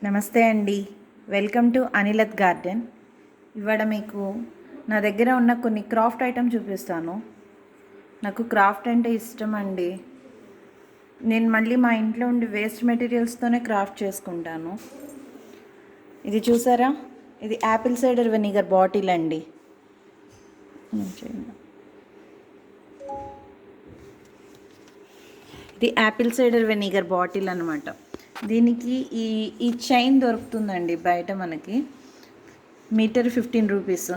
నమస్తే అండి. Welcome to అనిలత్ గార్డెన్. ఇవాళ మీకు నా దగ్గర ఉన్న కొన్ని క్రాఫ్ట్ ఐటమ్ చూపిస్తాను. నాకు క్రాఫ్ట్ అంటే ఇష్టం అండి. నేను మళ్ళీ మా ఇంట్లో ఉండి వేస్ట్ మెటీరియల్స్తోనే క్రాఫ్ట్ చేసుకుంటాను. ఇది చూసారా, ఇది యాపిల్ సైడర్ వెనిగర్ బాటిల్ అండి. ఇది యాపిల్ సైడర్ వెనిగర్ బాటిల్ అనమాట. దీనికి ఈ చైన్ దొరుకుతుందండి బయట మనకి, మీటర్ 15 రూపీస్.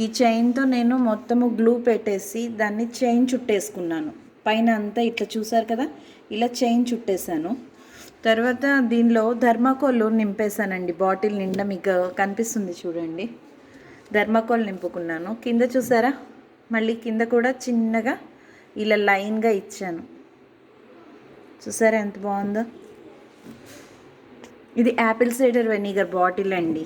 ఈ చైన్తో నేను మొత్తము గ్లూ పెట్టేసి దాన్ని చైన్ చుట్టేసుకున్నాను. పైన అంతా ఇట్లా చూసారు కదా, ఇలా చైన్ చుట్టేసాను. తర్వాత దీనిలో థర్మాకోల్ నింపేశానండి. బాటిల్ నిండా మీకు కనిపిస్తుంది చూడండి, థర్మాకోల్ నింపుకున్నాను. కింద చూసారా, మళ్ళీ కింద కూడా చిన్నగా ఇలా లైన్గా ఇచ్చాను. చూసారా ఎంత బాగుందో. ఇది యాపిల్ సైడర్ వెనిగర్ బాటిల్ అండి.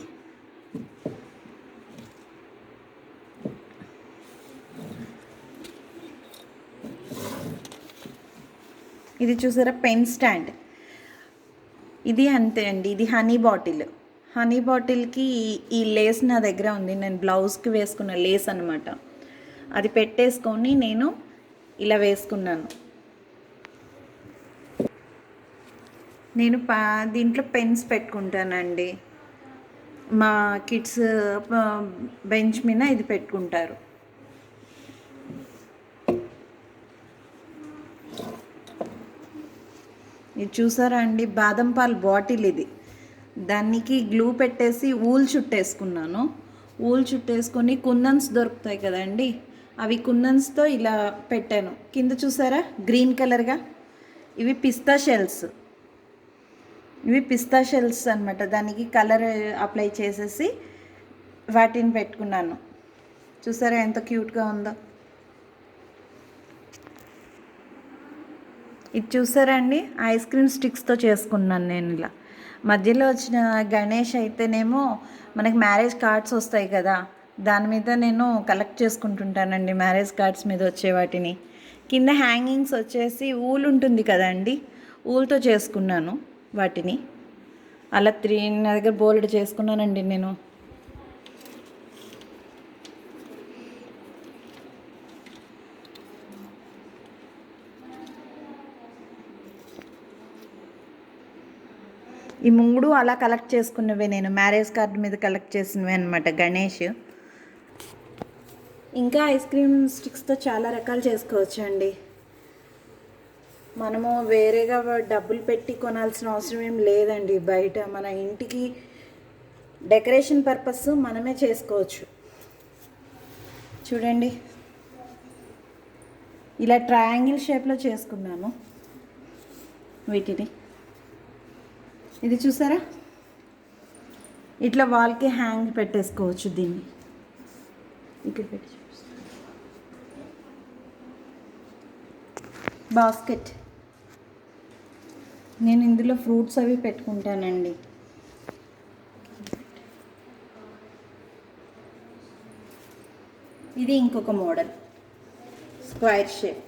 ఇది చూసారా, పెన్ స్టాండ్. ఇది అంతే అండి. ఇది హనీ బాటిల్. హనీ బాటిల్కి ఈ లేస్ నా దగ్గర ఉంది. నేను బ్లౌజ్కి వేసుకున్న లేస్ అనమాట. అది పెట్టేసుకొని నేను ఇలా వేసుకున్నాను. నేను దీంట్లో పెన్స్ పెట్టుకుంటానండి. మా కిడ్స్ బెంచ్ మీద ఇది పెట్టుకుంటారు. ఇది చూసారా అండి, బాదం పాలు బాటిల్ ఇది. దానికి గ్లూ పెట్టేసి ఊల్ చుట్టేసుకున్నాను. ఊల్ చుట్టేసుకొని కుందన్స్ దొరుకుతాయి కదండి, అవి కుందన్స్తో ఇలా పెట్టాను. కింద చూసారా గ్రీన్ కలర్గా, ఇవి పిస్తా షెల్స్. ఇవి పిస్తా షెల్స్ అనమాట. దానికి కలర్ అప్లై చేసేసి వాటిని పెట్టుకున్నాను. చూసారా ఎంత క్యూట్గా ఉందో. ఇది చూసారా అండి, ఐస్ క్రీమ్ స్టిక్స్తో చేసుకున్నాను నేను ఇలా. మధ్యలో వచ్చిన గణేష్ అయితేనేమో మనకి మ్యారేజ్ కార్డ్స్ వస్తాయి కదా, దాని మీద నేను కలెక్ట్ చేసుకుంటుంటానండి, మ్యారేజ్ కార్డ్స్ మీద వచ్చే వాటిని. కింద హ్యాంగింగ్స్ వచ్చేసి ఊల్ ఉంటుంది కదండి, ఊల్తో చేసుకున్నాను వాటిని. అలా నా దగ్గర బోల్డ్ చేసుకున్నానండి నేను. ఈ 3 అలా కలెక్ట్ చేసుకున్నవే, నేను మ్యారేజ్ కార్డు మీద కలెక్ట్ చేసినవే అనమాట, గణేష్. ఇంకా ఐస్ క్రీమ్ స్టిక్స్తో చాలా రకాలు చేసుకోవచ్చు అండి. మనము వేరేగా డబ్బులు పెట్టి కొనాల్సిన అవసరం ఏం లేదండి. బయట మన ఇంటికి డెకరేషన్ పర్పస్ మనమే చేసుకోవచ్చు. చూడండి, ఇలా ట్రయాంగిల్ షేప్లో చేసుకున్నాను వీటిని. ఇది చూసారా, ఇట్లా వాల్కి హ్యాంగ్ పెట్టేసుకోవచ్చు దీన్ని. ఇక్కడ పెట్టి బాస్కెట్. నేను ఇందులో ఫ్రూట్స్ అవి పెట్టుకుంటానండి. ఇది ఇంకొక మోడల్, స్క్వేర్ షేప్.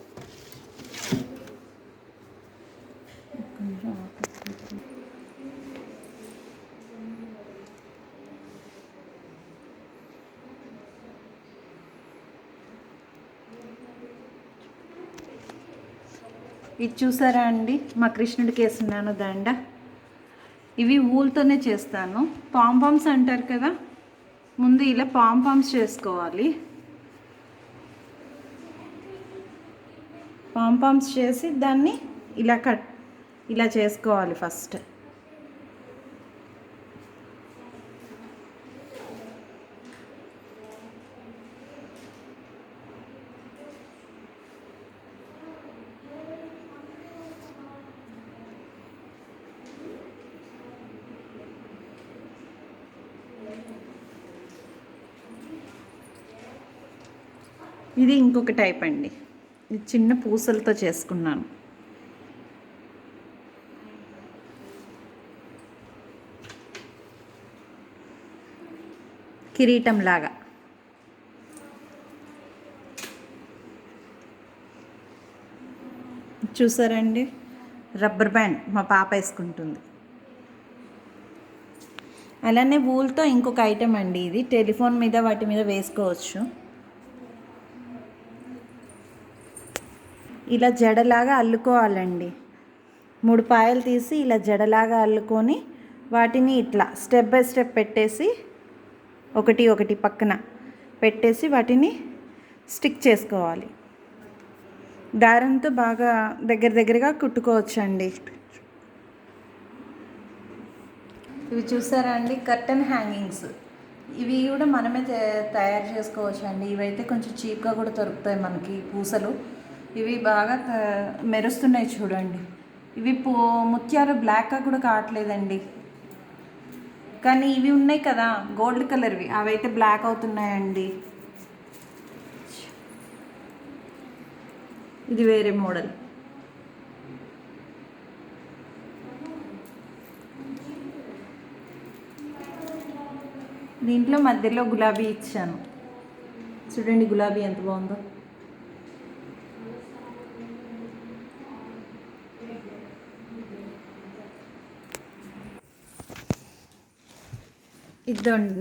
ఇది చూసారా అండి, మా కృష్ణుడికి వేస్తున్నాను దండ. ఇవి ఊల్తోనే చేస్తాను. పాంపామ్స్ అంటారు కదా, ముందు ఇలా పాంపామ్స్ చేసుకోవాలి. పాంపామ్స్ చేసి దాన్ని ఇలా చేసుకోవాలి ఫస్ట్. ఇది ఇంకొక టైప్ అండి. ఇది చిన్న పూసలతో చేసుకున్నాను. కిరీటం లాగా. చూసారండి, రబ్బర్ బ్యాండ్ మా పాప వేసుకుంటుంది. అలానే వూల్తో ఇంకొక ఐటెం అండి, ఇది టెలిఫోన్ మీద వాటి మీద వేసుకోవచ్చు. ఇలా జడలాగా అల్లుకోవాలండి. 3 పాయలు తీసి ఇలా జడలాగా అల్లుకొని వాటిని ఇట్లా స్టెప్ బై స్టెప్ పెట్టేసి ఒకటి ఒకటి పక్కన పెట్టేసి వాటిని స్టిక్ చేసుకోవాలి. దారంతో బాగా దగ్గరగా కుట్టుకోవచ్చండి. ఇవి చూసారా అండి, కర్టన్ హ్యాంగింగ్స్. ఇవి కూడా మనమే తయారు చేసుకోవచ్చు అండి. ఇవైతే కొంచెం చీప్గా కూడా దొరుకుతాయి మనకి పూసలు. ఇవి బాగా మెరుస్తున్నాయి చూడండి. ఇవి ముత్యాలు బ్లాక్గా కూడా కావట్లేదండి. కానీ ఇవి ఉన్నాయి కదా గోల్డ్ కలర్వి, అవైతే బ్లాక్ అవుతున్నాయండి. ఇది వేరే మోడల్. దీంట్లో మధ్యలో గులాబీ ఇచ్చాను చూడండి, గులాబీ ఎంత బాగుందో.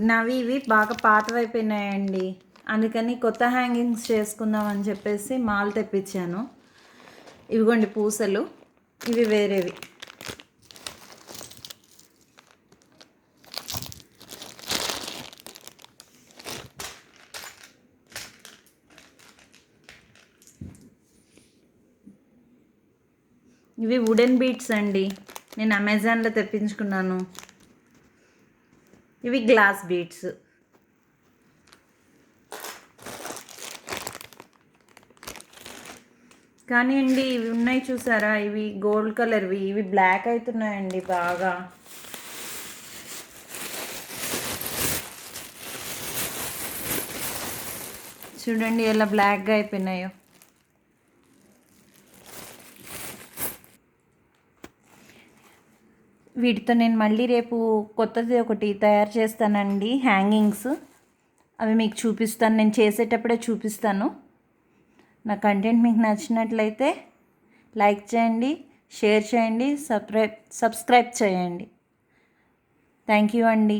నావి ఇవి బాగా పాతవైపోయినాయండి, అందుకని కొత్త హ్యాంగింగ్స్ చేసుకుందామని చెప్పేసి మాల్ తెప్పించాను. ఇవిగోండి పూసలు, ఇవి వేరేవి. ఇవి వుడెన్ బీడ్స్ అండి, నేను అమెజాన్లో తెప్పించుకున్నాను. ఇవి గ్లాస్ బీడ్స్. కానీ అండి ఇవి ఉన్నాయి చూసారా, ఇవి గోల్డ్ కలర్వి, ఇవి బ్లాక్ అవుతున్నాయండి బాగా. చూడండి ఎలా బ్లాక్గా అయిపోయినాయో. వీటితో నేను మళ్ళీ రేపు కొత్తది ఒకటి తయారు చేస్తానండి, హ్యాంగింగ్స్. అవి మీకు చూపిస్తాను, నేను చేసేటప్పుడే చూపిస్తాను. నా కంటెంట్ మీకు నచ్చినట్లయితే లైక్ చేయండి, షేర్ చేయండి, సబ్స్క్రైబ్ చేయండి. థ్యాంక్ యూ అండి.